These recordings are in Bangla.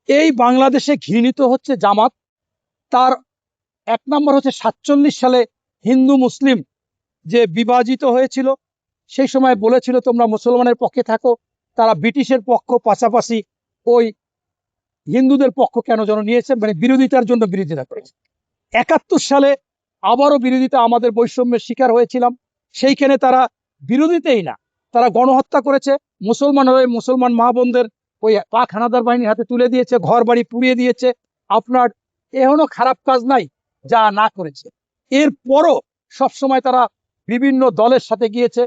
এই বাংলাদেশে ঘৃণিত হচ্ছে জামাত। তার এক নম্বর হচ্ছে 47 সালে হিন্দু মুসলিম যে বিভাজিত হয়েছিল, সেই সময় বলেছিল তোমরা মুসলমানের পক্ষে থাকো, তারা ব্রিটিশের পক্ষ পাশাপাশি ওই হিন্দুদের পক্ষ কেন যেন নিয়েছে, মানে বিরোধিতার জন্য বিরোধিতা করেছে। 71 সালে আবারও বিরোধিতা, আমাদের বৈষম্যের শিকার হয়েছিলাম, সেইখানে তারা বিরোধিতেই না, তারা গণহত্যা করেছে, মুসলমান হয়ে মুসলমান মা বোনদের ওই পাক হানাদার বাহিনীর হাতে তুলে দিয়েছে, ঘর বাড়ি পুড়িয়ে দিয়েছে। আপনার এখনো খারাপ কাজ নাই যা না করেছে। এরপরও সবসময় তারা বিভিন্ন দলের সাথে গিয়েছে,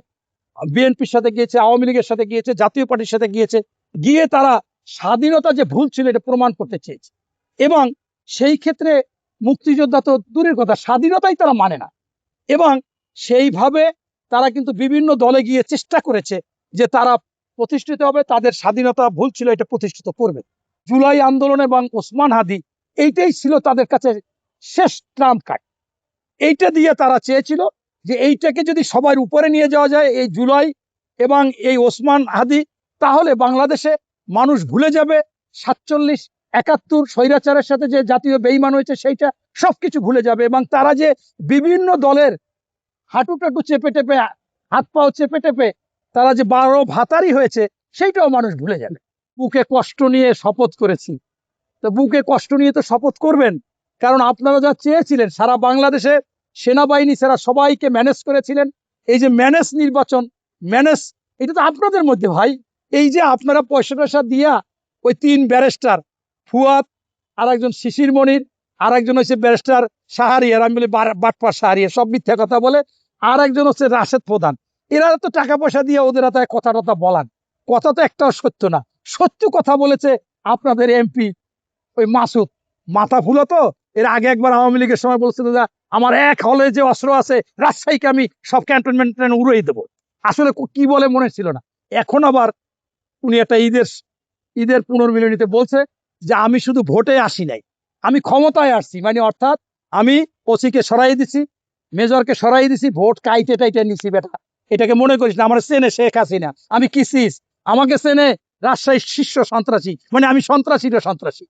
বিএনপির সাথে গিয়েছে, আওয়ামী লীগের সাথে গিয়েছে, জাতীয় পার্টির সাথে গিয়েছে, গিয়ে তারা স্বাধীনতা যে ভুল ছিল এটা প্রমাণ করতে চেয়েছে। এবং সেই ক্ষেত্রে মুক্তিযোদ্ধা তো দূরের কথা, স্বাধীনতাই তারা মানে না। এবং সেইভাবে তারা কিন্তু বিভিন্ন দলে গিয়ে চেষ্টা করেছে যে তারা প্রতিষ্ঠিত হবে, তাদের স্বাধীনতা ভুল ছিল এটা প্রতিষ্ঠিত করবে। জুলাই আন্দোলন এবং ওসমান হাদি এইটাই ছিল তাদের কাছে শেষ ট্রাম্প কার্ড। এইটা দিয়ে তারা চেয়েছিল যে এইটাকে যদি সবার উপরে নিয়ে যাওয়া যায়, এই জুলাই এবং এই ওসমান হাদি, তাহলে বাংলাদেশে মানুষ ভুলে যাবে 47, 71 স্বৈরাচারের সাথে যে জাতীয় বেইমান হয়েছে সেইটা সবকিছু ভুলে যাবে। এবং তারা যে বিভিন্ন দলের হাঁটু টাটু চেপে টেপে, হাত পাও চেপে টেপে তারা যে 12 ভাতারি হয়েছে সেইটাও মানুষ ভুলে যাবে। বুকে কষ্ট নিয়ে শপথ করেছি, তো বুকে কষ্ট নিয়ে তো শপথ করবেন, কারণ আপনারা যা চেয়েছিলেন সারা বাংলাদেশে সেনাবাহিনী ছাড়া সবাইকে ম্যানেজ করেছিলেন। এই যে ম্যানেজ নির্বাচন, ম্যানেজ, এটা তো আপনাদের মধ্যে ভাই। এই যে আপনারা পয়সা টয়সা দিয়া ওই 3 ব্যারিস্টার, ফুয়াদ, আর একজন শিশির মনির, আর একজন হচ্ছে ব্যারিস্টার শাহরিয়ার, আমি বলি বাটপার শাহরিয়ার, সব মিথ্যা কথা বলে, আর একজন হচ্ছে রাশেদ প্রধান, এরা তো টাকা পয়সা দিয়ে ওদের হাতে কথা টথা বলান, কথা তো একটাও সত্য না। সত্য কথা বলেছে আপনাদের এমপি ওই মাসুদ, মাথা ফুলো তো। এর আগে একবার আওয়ামী লীগের সময় বলছিল যে আমার এক হলে যে অস্ত্র আছে রাজশাহীকে আমি সব ক্যান্টনমেন্ট উড়িয়ে দেবো। আসলে কি বলে মনে ছিল না। এখন আবার উনি একটা ঈদের পুনর্মিলনীতে বলছে যে আমি শুধু ভোটে আসি নাই, আমি ক্ষমতায় আসছি, মানে অর্থাৎ আমি ওসিকে সরাই দিছি, মেজরকে সরাই দিছি, ভোট কাইটে টাইটে নিছি। বেটা এটাকে মনে করিস না আমার চেনে শেখ হাসিনা, আমি কিসিস, আমাকে চেনে রাজশাহীর শীর্ষ সন্ত্রাসী, মানে আমি সন্ত্রাসীরও সন্ত্রাসী।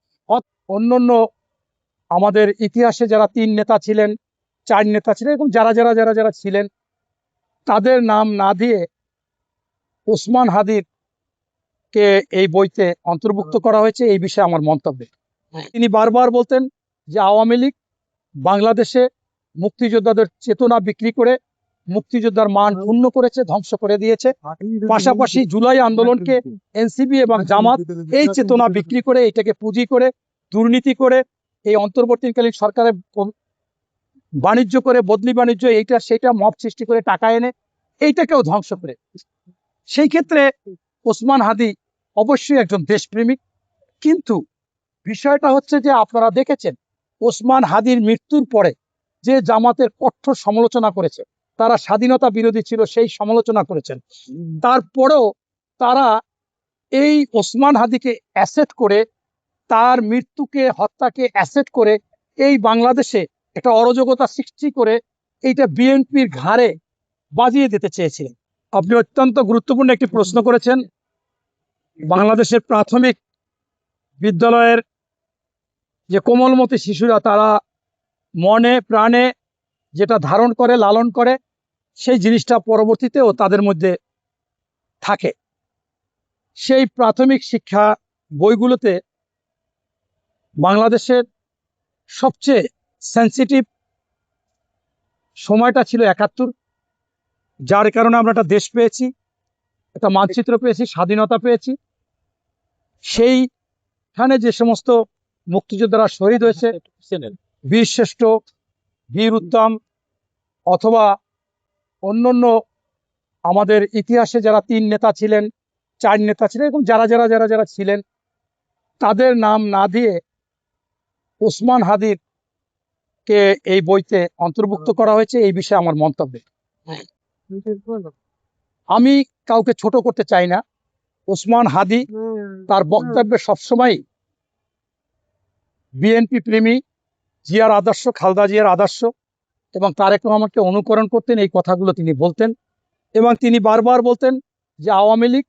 অন্যান্য আমাদের ইতিহাসে যারা 3 নেতা ছিলেন, 4 নেতা ছিলেন, এবং যারা যারা যারা যারা ছিলেন তাদের নাম না দিয়ে ওসমান হাদির কে এই বইতে অন্তর্ভুক্ত করা হয়েছে, এই বিষয়ে আমার মন্তব্য। তিনি বারবার বলতেন যে আওয়ামী লীগ বাংলাদেশে মুক্তিযোদ্ধাদের চেতনা বিক্রি করে মুক্তিযোদ্ধার মান ক্ষুণ্ণ করেছে, ধ্বংস করে দিয়েছে। পাশাপাশি জুলাই আন্দোলনকে এনসিপি এবং জামাত এই চেতনা বিক্রি করে, এটাকে পুঁজি করে, দুর্নীতি করে, এই অন্তর্বর্তীকালীন সরকারের বাণিজ্য করে, বদলি বাণিজ্য, এইটা সেটা মব সৃষ্টি করে টাকা এনে এইটাকেও ধ্বংস করে। সেই ক্ষেত্রে ওসমান হাদি অবশ্যই একজন দেশপ্রেমিক, কিন্তু বিষয়টা হচ্ছে যে আপনারা দেখেছেন ওসমান হাদির মৃত্যুর পরে যে জামাতের কঠোর সমালোচনা করেছে, তারা স্বাধীনতা বিরোধী ছিল সেই সমালোচনা করেছেন, তারপরেও তারা এই ওসমান হাদিকে অ্যাসেট করে, তার মৃত্যুকে, হত্যাকে অ্যাসেট করে এই বাংলাদেশে একটা অরাজকতা সৃষ্টি করে এইটা বিএনপির ঘাড়ে বাজিয়ে দিতে চেয়েছিলেন। আপনি অত্যন্ত গুরুত্বপূর্ণ একটি প্রশ্ন করেছেন। বাংলাদেশের প্রাথমিক বিদ্যালয়ের যে কোমলমতি শিশুরা, তারা মনে প্রাণে যেটা ধারণ করে, লালন করে, সেই জিনিসটা পরবর্তীতেও তাদের মধ্যে থাকে। সেই প্রাথমিক শিক্ষা বইগুলোতে বাংলাদেশের সবচেয়ে সেন্সিটিভ সময়টা ছিল 71, যার কারণে আমরা একটা দেশ পেয়েছি, একটা মানচিত্র পেয়েছি, স্বাধীনতা পেয়েছি। সেইখানে যে সমস্ত মুক্তিযোদ্ধারা শহীদ হয়েছে, বীরশ্রেষ্ঠ, বীর উত্তম, অথবা অন্যান্য আমাদের ইতিহাসে যারা 3 নেতা ছিলেন, 4 নেতা ছিলেন, এবং যারা যারা যারা যারা ছিলেন, তাদের নাম না দিয়ে ওসমান হাদির কে এই বইতে অন্তর্ভুক্ত করা হয়েছে, এই বিষয়ে আমার মন্তব্য। আমি কাউকে ছোট করতে চাই না। ওসমান হাদি তার বক্তব্যে সবসময় বিএনপি প্রেমী, জিয়ার আদর্শ, খালেদা জিয়ার আদর্শ এবং তারেক রহমানকে অনুকরণ করতেন, এই কথাগুলো তিনি বলতেন। এবং তিনি বারবার বলতেন যে আওয়ামী লীগ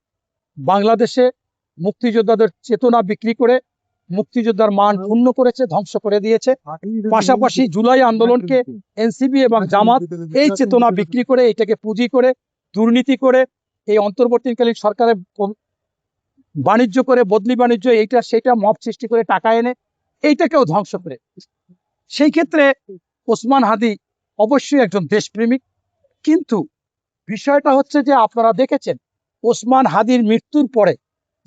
বাংলাদেশে মুক্তিযোদ্ধাদের চেতনা বিক্রি করে মুক্তিযোদ্ধার মান ক্ষুণ্ণ করেছে, ধ্বংস করে দিয়েছে। পাশাপাশি জুলাই আন্দোলনকে এনসিপি এবং জামাত এই চেতনা বিক্রি করে, এটাকে পুঁজি করে, দুর্নীতি করে, এই অন্তর্বর্তীকালীন সরকারের বাণিজ্য করে, বদলি বাণিজ্য, এইটা সেটা মব সৃষ্টি করে টাকা এনে এইটাকেও ধ্বংস করে। সেই ক্ষেত্রে ওসমান হাদি অবশ্যই একজন দেশপ্রেমিক, কিন্তু বিষয়টা হচ্ছে যে আপনারা দেখেছেন ওসমান হাদির মৃত্যুর পরে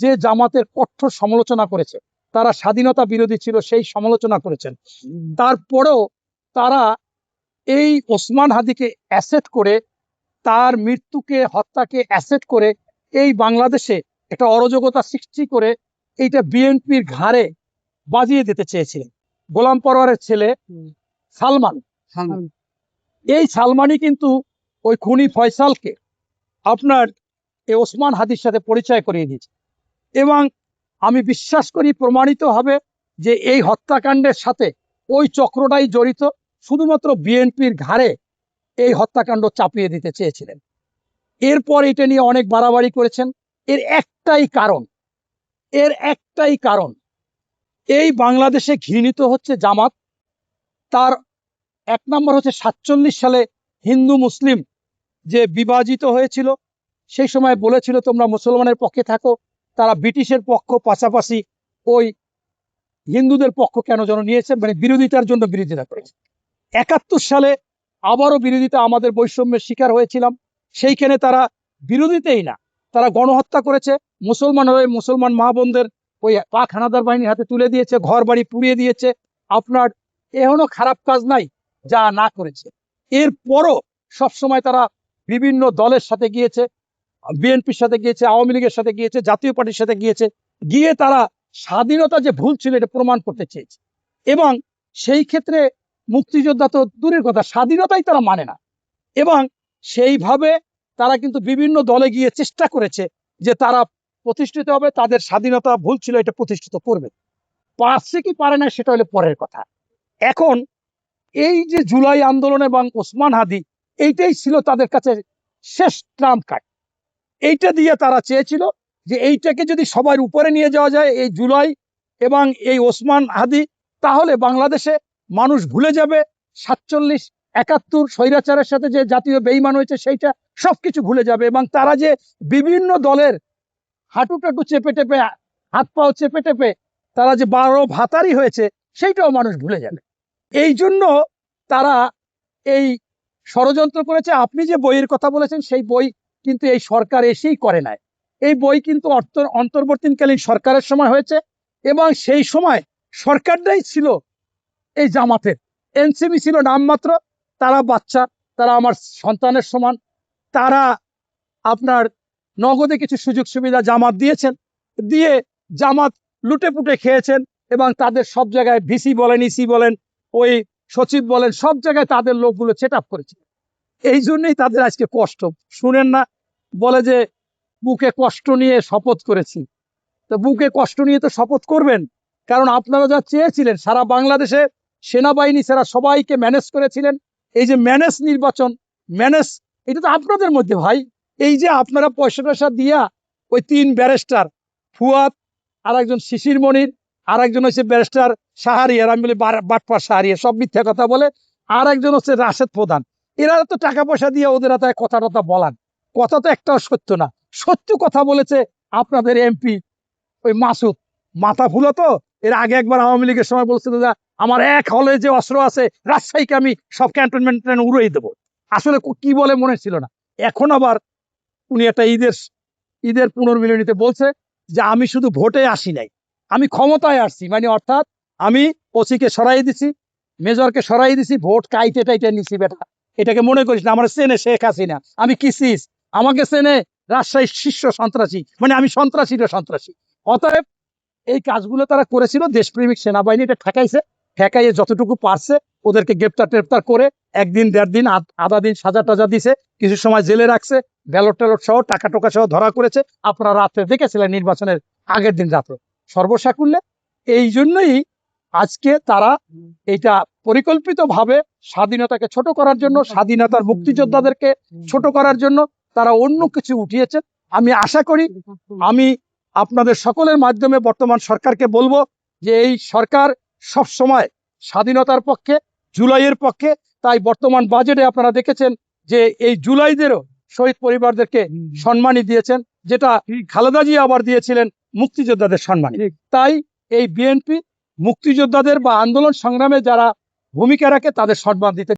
যে জামাতের কঠোর সমালোচনা করেছে, তারা স্বাধীনতা বিরোধী ছিল সেই সমালোচনা করেছেন, তারপরেও তারা এই ওসমান হাদিকে অ্যাসেট করে, তার মৃত্যুকে, হত্যাকে অ্যাসেট করে এই বাংলাদেশে একটা অরাজকতা সৃষ্টি করে এইটা বিএনপির ঘাড়ে বাজিয়ে দিতে চেয়েছিলেন। গোলাম পরোয়ারের ছেলে সালমান, এই সালমানই কিন্তু ওই খুনি ফয়সালকে আপনার এই ওসমান হাদির সাথে পরিচয় করিয়ে দিয়েছে, এবং আমি বিশ্বাস করি প্রমাণিত হবে যে এই হত্যাকাণ্ডের সাথে ওই চক্রটাই জড়িত। শুধুমাত্র বিএনপির ঘাড়ে এই হত্যাকাণ্ড চাপিয়ে দিতে চেয়েছিলেন। এরপর এটা নিয়ে অনেক বাড়াবাড়ি করেছেন। এর একটাই কারণ, এই বাংলাদেশে ঘৃণিত হচ্ছে জামাত। তার এক নম্বর হচ্ছে 47 সালে হিন্দু মুসলিম যে বিভাজিত হয়েছিল, সেই সময় বলেছিল তোমরা মুসলমানের পক্ষে থাকো, তারা ব্রিটিশের পক্ষ, পাশাপাশি ওই হিন্দুদের পক্ষ কেন যেন নিয়েছে, মানে বিরোধিতার জন্য বিরোধিতা করেছে। 71 সালে আবারও বিরোধিতা, আমাদের বৈষম্যের শিকার হয়েছিলাম, সেইখানে তারা বিরোধিতেই না, তারা গণহত্যা করেছে, মুসলমান মা বোনদের ওই পাক হানাদার বাহিনীর হাতে তুলে দিয়েছে, ঘর বাড়ি পুড়িয়ে দিয়েছে। আপনার এখনো খারাপ কাজ নাই যা না করেছে। এরপরও সবসময় তারা বিভিন্ন দলের সাথে গিয়েছে, বিএনপির সাথে গিয়েছে, আওয়ামী লীগের সাথে গিয়েছে, জাতীয় পার্টির সাথে গিয়েছে, গিয়ে তারা স্বাধীনতা যে ভুল ছিল এটা প্রমাণ করতে চেয়েছে। এবং সেই ক্ষেত্রে মুক্তিযোদ্ধা তো দূরের কথা, স্বাধীনতাই তারা মানে না। এবং সেইভাবে তারা কিন্তু বিভিন্ন দলে গিয়ে চেষ্টা করেছে যে তারা প্রতিষ্ঠিত হবে, তাদের স্বাধীনতা ভুল ছিল এটা প্রতিষ্ঠিত করবে। পারছে কি পারে না সেটা হলো পরের কথা। এখন এই যে জুলাই আন্দোলন এবং ওসমান হাদি, এইটাই ছিল তাদের কাছে শেষ ট্রাম্প কার্ড। এইটা দিয়ে তারা চেয়েছিল যে এইটাকে যদি সবার উপরে নিয়ে যাওয়া যায়, এই জুলাই এবং এই ওসমান হাদি, তাহলে বাংলাদেশে মানুষ ভুলে যাবে 47, 71 স্বৈরাচারের সাথে যে জাতীয় বেইমান হয়েছে সেইটা সবকিছু ভুলে যাবে, এবং তারা যে বিভিন্ন দলের হাঁটু টাটু চেপে টেপে, হাত পাও চেপে টেপে তারা যে 12 ভাতারি হয়েছে সেইটাও মানুষ ভুলে যাবে। এই জন্য তারা এই ষড়যন্ত্র করেছে। আপনি যে বইয়ের কথা বলেছেন সেই বই কিন্তু এই সরকার এসেই করে নাই। এই বই কিন্তু অন্তর্বর্তীকালীন সরকারের সময় হয়েছে, এবং সেই সময় সরকারটাই ছিল এই জামাতের, এনসিপি ছিল নামমাত্র। তারা বাচ্চা, তারা আমার সন্তানের সমান, তারা আপনার নগদে কিছু সুযোগ সুবিধা জামাত দিয়েছেন, দিয়ে জামাত লুটে পুটে খেয়েছেন, এবং তাদের সব জায়গায় ভিসি বলেন, ইসি বলেন, ওই সচিব বলেন, সব জায়গায় তাদের লোকগুলো সেট আপ করেছে। এই জন্যই তাদের আজকে কষ্ট। শুনেন না, বলে যে বুকে কষ্ট নিয়ে শপথ করেছি। তো বুকে কষ্ট নিয়ে তো শপথ করবেন, কারণ আপনারা যা চেয়েছিলেন সারা বাংলাদেশে সেনাবাহিনী ছাড়া সবাইকে ম্যানেজ করেছিলেন। এই যে ম্যানেজ নির্বাচন, ম্যানেজ, এটা তো আপনাদের মধ্যে ভাই। এই যে আপনারা পয়সা দিয়া ওই 3 ব্যারিস্টার, ফুয়াদ, আর একজন শিশির মনির, আর একজন হচ্ছে ব্যারিস্টার শাহরিয়ার, আমি বলি বাটপার শাহরিয়ার, সব মিথ্যা কথা বলে, আর একজন হচ্ছে রাশেদ প্রধান, এরা তো টাকা পয়সা দিয়ে ওদের হাতে কথা টথা বলান, কথা তো একটাও সত্য না। সত্য কথা বলেছে আপনাদের এমপি ওই মাসুদ, মাথা ফুলো তো। এর আগে একবার আওয়ামী লীগের সময় বলছিল যে আমার এক হলে যে অস্ত্র আছে রাজশাহীকে আমি সব ক্যান্টনমেন্ট উড়িয়ে দেবো। আসলে কি বলে মনে ছিল না। এখন আবার উনি একটা ঈদের পুনর্মিলনীতে বলছে যে আমি শুধু ভোটে আসি নাই, আমি ক্ষমতায় আসছি, মানে অর্থাৎ আমি ওসিকে সরাই দিছি, মেজরকে সরাই দিছি, ভোট কাইটে টাইটে নিছি। বেটা এটাকে মনে করিস না, আমার চেনে শেখ হাসিনা, আমি কিসিস, আমাকে চেনে রাজশাহীর শীর্ষ সন্ত্রাসী, মানে আমি সন্ত্রাসী। অতএব এই কাজগুলো তারা করেছিল। দেশপ্রেমিক সেনাবাহিনী এটা ঠেকাইয়ে যতটুকু পারছে ওদেরকে গ্রেপ্তার করে 1 দিন 1.5 দিন আধা দিন সাজা টাজা দিছে, কিছু সময় জেলে রাখছে, ব্যালট ট্যালট সহ টাকা টোকা সহ ধরা করেছে। আপনারা রাত্রে দেখেছিলেন নির্বাচনের আগের দিন রাত্রে সর্বসাকুল্যে। এই জন্যই আজকে তারা এটা পরিকল্পিতভাবে স্বাধীনতাকে ছোট করার জন্য, স্বাধীনতার মুক্তিযোদ্ধাদেরকে ছোট করার জন্য তারা অন্য কিছু উঠিয়েছে। আমি আশা করি, আমি আপনাদের সকলের মাধ্যমে বর্তমান সরকারকে বলবো যে এই সরকার সব সময় স্বাধীনতার পক্ষে, জুলাইয়ের পক্ষে। তাই বর্তমান বাজেটে আপনারা দেখেছেন যে এই জুলাইদেরও শহীদ পরিবারদেরকে সম্মানই দিয়েছেন, যেটা খালেদা জিয়া আবার দিয়েছিলেন মুক্তিযোদ্ধাদের সম্মান। তাই এই বিএনপি মুক্তিযোদ্ধাদের বা আন্দোলন সংগ্রামে যারা ভূমিকা রাখে তাদের সম্মান দিতে